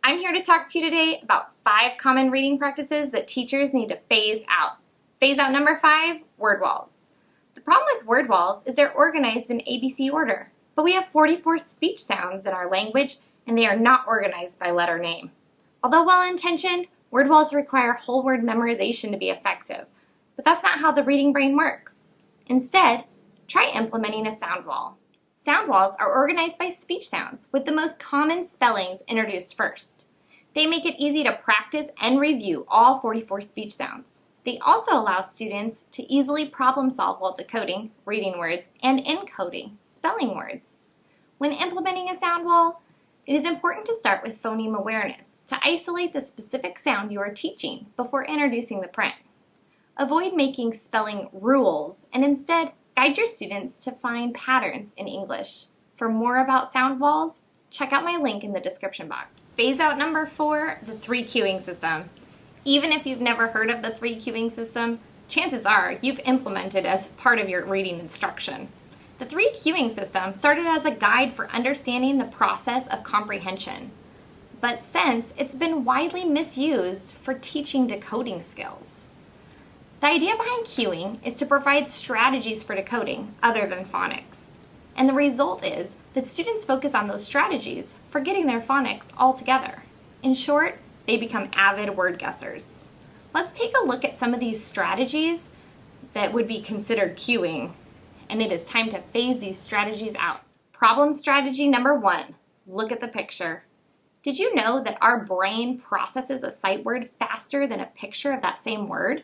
I'm here to talk to you today about 5 common reading practices that teachers need to phase out. Phase out number 5, word walls. The problem with word walls is they're organized in ABC order, but we have 44 speech sounds in our language and they are not organized by letter name. Although well-intentioned, word walls require whole word memorization to be effective, but that's not how the reading brain works. Instead, try implementing a sound wall. Sound walls are organized by speech sounds, with the most common spellings introduced first. They make it easy to practice and review all 44 speech sounds. They also allow students to easily problem solve while decoding, reading words, and encoding, spelling words. When implementing a sound wall, it is important to start with phoneme awareness to isolate the specific sound you are teaching before introducing the print. Avoid making spelling rules and instead guide your students to find patterns in English. For more about sound walls, check out my link in the description box. Phase out number 4, the 3 cueing system. Even if you've never heard of the 3 cueing system, chances are you've implemented as part of your reading instruction. The 3 cueing system started as a guide for understanding the process of comprehension, but since it's been widely misused for teaching decoding skills. The idea behind cueing is to provide strategies for decoding other than phonics. And the result is that students focus on those strategies, forgetting their phonics altogether. In short, they become avid word guessers. Let's take a look at some of these strategies that would be considered cueing, and it is time to phase these strategies out. Problem strategy number 1, look at the picture. Did you know that our brain processes a sight word faster than a picture of that same word?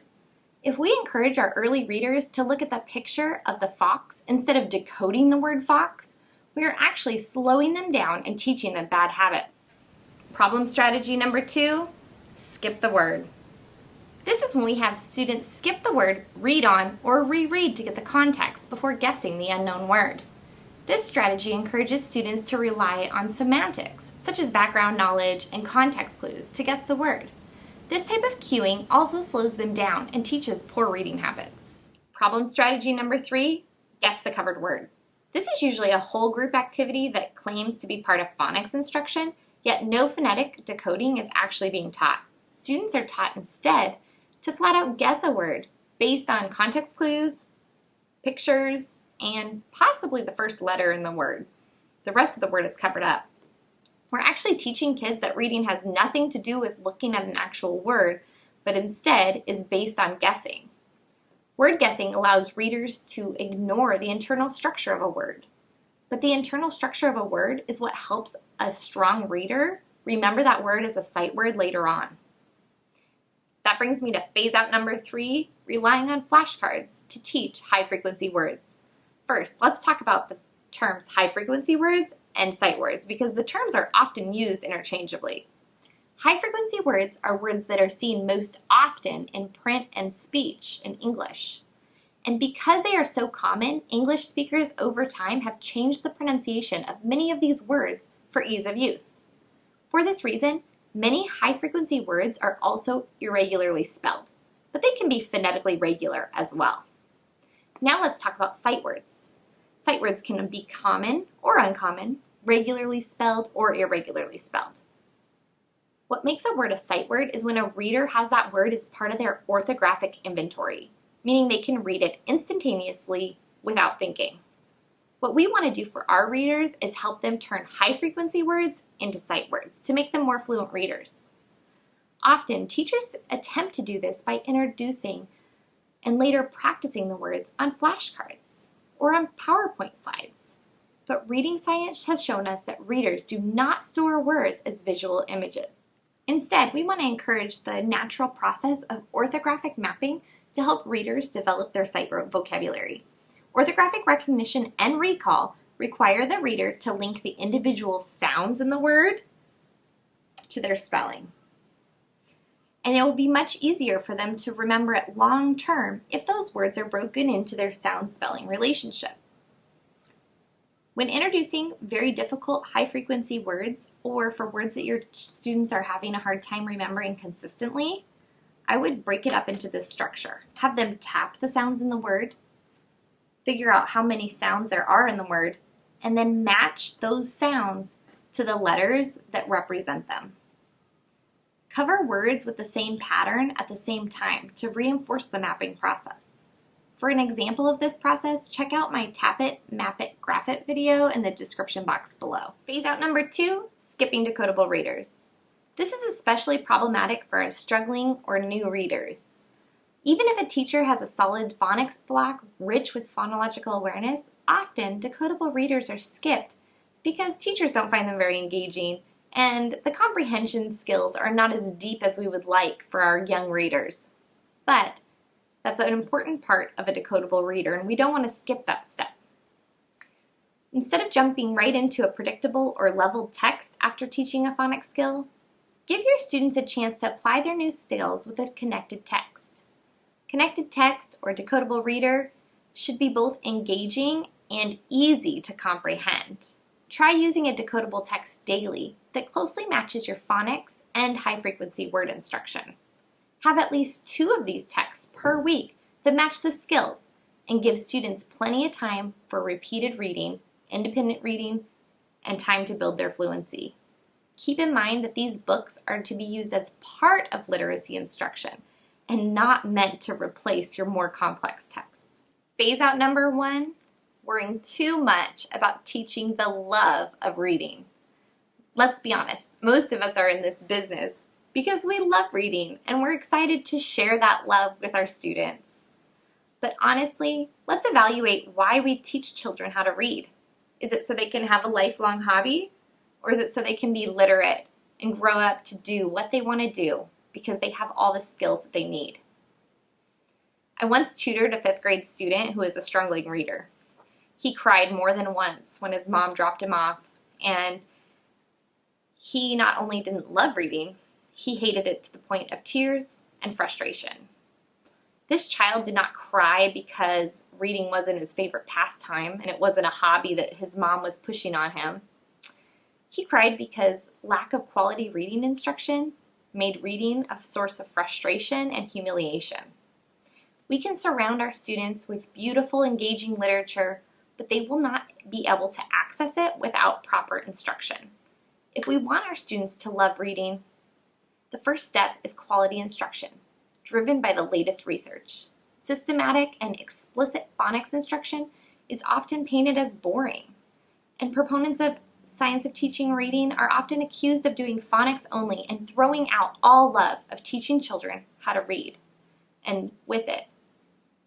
If we encourage our early readers to look at the picture of the fox instead of decoding the word fox, we are actually slowing them down and teaching them bad habits. Problem strategy number 2, skip the word. This is when we have students skip the word, read on, or reread to get the context before guessing the unknown word. This strategy encourages students to rely on semantics, such as background knowledge and context clues, to guess the word. This type of cueing also slows them down and teaches poor reading habits. Problem strategy number 3, guess the covered word. This is usually a whole group activity that claims to be part of phonics instruction, yet no phonetic decoding is actually being taught. Students are taught instead to flat out guess a word based on context clues, pictures, and possibly the first letter in the word. The rest of the word is covered up. We're actually teaching kids that reading has nothing to do with looking at an actual word, but instead is based on guessing. Word guessing allows readers to ignore the internal structure of a word. But the internal structure of a word is what helps a strong reader remember that word as a sight word later on. That brings me to phase out number 3, relying on flashcards to teach high-frequency words. First, let's talk about the terms high-frequency words and sight words because the terms are often used interchangeably. High-frequency words are words that are seen most often in print and speech in English. And because they are so common, English speakers over time have changed the pronunciation of many of these words for ease of use. For this reason, many high-frequency words are also irregularly spelled, but they can be phonetically regular as well. Now let's talk about sight words. Sight words can be common or uncommon, regularly spelled or irregularly spelled. What makes a word a sight word is when a reader has that word as part of their orthographic inventory, meaning they can read it instantaneously without thinking. What we want to do for our readers is help them turn high-frequency words into sight words to make them more fluent readers. Often, teachers attempt to do this by introducing and later practicing the words on flashcards or on PowerPoint slides. But reading science has shown us that readers do not store words as visual images. Instead, we want to encourage the natural process of orthographic mapping to help readers develop their sight vocabulary. Orthographic recognition and recall require the reader to link the individual sounds in the word to their spelling. And it will be much easier for them to remember it long term if those words are broken into their sound-spelling relationship. When introducing very difficult high-frequency words, or for words that your students are having a hard time remembering consistently, I would break it up into this structure. Have them tap the sounds in the word, figure out how many sounds there are in the word, and then match those sounds to the letters that represent them. Cover words with the same pattern at the same time to reinforce the mapping process. For an example of this process, check out my Tap It, Map It, Graph It video in the description box below. Phase out number 2, skipping decodable readers. This is especially problematic for our struggling or new readers. Even if a teacher has a solid phonics block rich with phonological awareness, often decodable readers are skipped because teachers don't find them very engaging and the comprehension skills are not as deep as we would like for our young readers. But that's an important part of a decodable reader, and we don't want to skip that step. Instead of jumping right into a predictable or leveled text after teaching a phonics skill, give your students a chance to apply their new skills with a connected text. Connected text or decodable reader should be both engaging and easy to comprehend. Try using a decodable text daily that closely matches your phonics and high-frequency word instruction. Have at least 2 of these texts per week that match the skills and give students plenty of time for repeated reading, independent reading, and time to build their fluency. Keep in mind that these books are to be used as part of literacy instruction and not meant to replace your more complex texts. Phase out number 1, worrying too much about teaching the love of reading. Let's be honest, most of us are in this business because we love reading and we're excited to share that love with our students. But honestly, let's evaluate why we teach children how to read. Is it so they can have a lifelong hobby? Or is it so they can be literate and grow up to do what they want to do because they have all the skills that they need? I once tutored a 5th grade student who is a struggling reader. He cried more than once when his mom dropped him off, and he not only didn't love reading, he hated it to the point of tears and frustration. This child did not cry because reading wasn't his favorite pastime and it wasn't a hobby that his mom was pushing on him. He cried because lack of quality reading instruction made reading a source of frustration and humiliation. We can surround our students with beautiful, engaging literature, but they will not be able to access it without proper instruction. If we want our students to love reading, the first step is quality instruction, driven by the latest research. Systematic and explicit phonics instruction is often painted as boring, and proponents of science of teaching reading are often accused of doing phonics only and throwing out all love of teaching children how to read, and with it,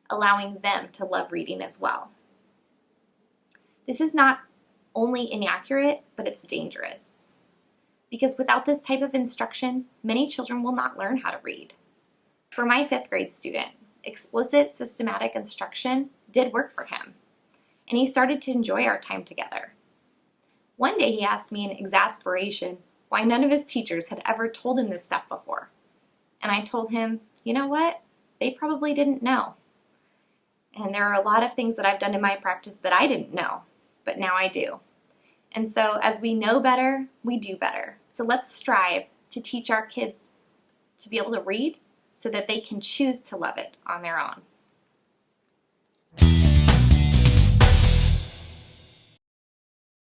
allowing them to love reading as well. This is not only inaccurate, but it's dangerous. Because without this type of instruction, many children will not learn how to read. For my 5th grade student, explicit, systematic instruction did work for him, and he started to enjoy our time together. One day he asked me in exasperation why none of his teachers had ever told him this stuff before. And I told him, you know what? They probably didn't know. And there are a lot of things that I've done in my practice that I didn't know, but now I do. And so as we know better, we do better. So let's strive to teach our kids to be able to read so that they can choose to love it on their own.